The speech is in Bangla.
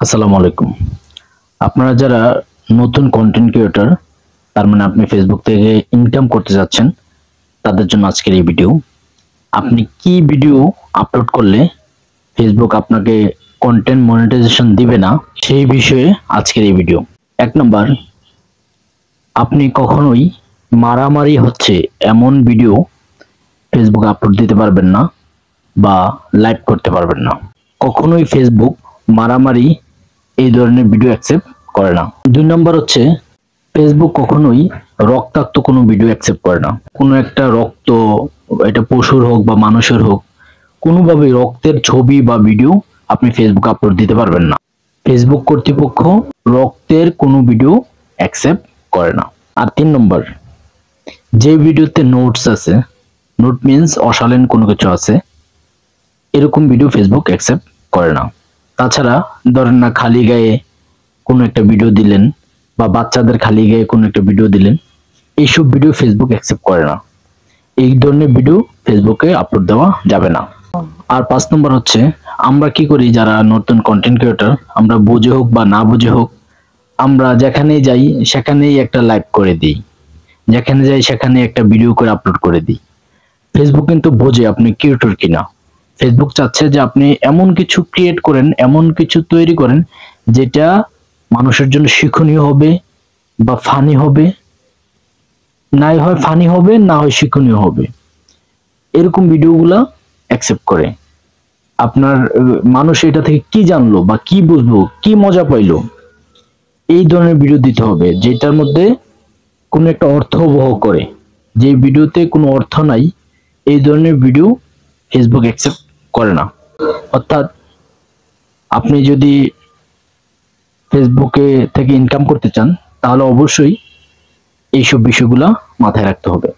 আসসালামু আলাইকুম। আপনারা যারা নতুন কন্টেন্ট ক্রিয়েটর, তার মানে আপনি ফেসবুক থেকে ইনকাম করতে যাচ্ছেন, তাদের জন্য আজকের এই ভিডিও। আপনি কি ভিডিও আপলোড করলে ফেসবুক আপনাকে কন্টেন্ট মনিটাইজেশন দিবে না, সেই বিষয়ে আজকের এই ভিডিও। 1 নাম্বার, আপনি কখনোই মারামারি হচ্ছে এমন ভিডিও ফেসবুকে আপলোড দিতে পারবেন না বা লাইভ করতে পারবেন না। কখনোই ফেসবুক মারামারি এই ধরনের ভিডিও অ্যাকসেপ্ট করে না। 2 নাম্বার হচ্ছে, ফেসবুক কখনোই রক্তাক্ত কোনো ভিডিও অ্যাকসেপ্ট করে না। কোনো একটা রক্ত, এটা পশুর হোক বা মানুষের হোক, কোনোভাবে রক্তের ছবি বা ভিডিও আপনি ফেসবুকে আপলোড দিতে পারবেন না। ফেসবুক কর্তৃপক্ষ রক্তের কোনো ভিডিও অ্যাকসেপ্ট করে না। আর 3 নম্বর, যে ভিডিওতে নোটস আছে, নোট মিন্স অশালীন কোনো কিছু আছে, এরকম ভিডিও ফেসবুক অ্যাকসেপ্ট করে না। তাছাড়া ধরেন না, খালি গায়ে কোনো একটা ভিডিও দিলেন বা বাচ্চাদের খালি গায়ে কোনো একটা ভিডিও দিলেন, এইসব ভিডিও ফেসবুক অ্যাকসেপ্ট করে না। এই ধরনের ভিডিও ফেসবুকে আপলোড দেওয়া যাবে না। আর 5 নম্বর হচ্ছে, আমরা কি করি যারা নতুন কন্টেন্ট ক্রিয়েটর, আমরা বুঝে হোক বা না বুঝে হোক, আমরা যেখানেই যাই সেখানেই একটা লাইভ করে দিই, যেখানে যাই সেখানে একটা ভিডিও করে আপলোড করে দিই। ফেসবুক কিন্তু বোঝে আপনি ক্রিয়েটর কিনা। ফেসবুক চাচ্ছে যে আপনি এমন কিছু ক্রিয়েট করেন, এমন কিছু তৈরি করেন যেটা মানুষের জন্য শিক্ষণীয় হবে বা ফানি হবে, নাই হয় ফানি হবে, না হয় শিক্ষণীয় হবে। এরকম ভিডিওগুলা অ্যাকসেপ্ট করে। আপনার মানুষ এটা থেকে কি জানলো বা কি বুঝলো, কি মজা পাইলো, এই ধরনের ভিডিও দিতে হবে যেটার মধ্যে কোনো একটা অর্থ বহ করে। যে ভিডিওতে কোনো অর্থ নাই, এই ধরনের ভিডিও ফেসবুক অ্যাকসেপ্ট করে না। অর্থাৎ আপনি যদি ফেসবুকে থেকে ইনকাম করতে চান, তাহলে অবশ্যই এইসব বিষয়গুলা মাথায় রাখতে হবে।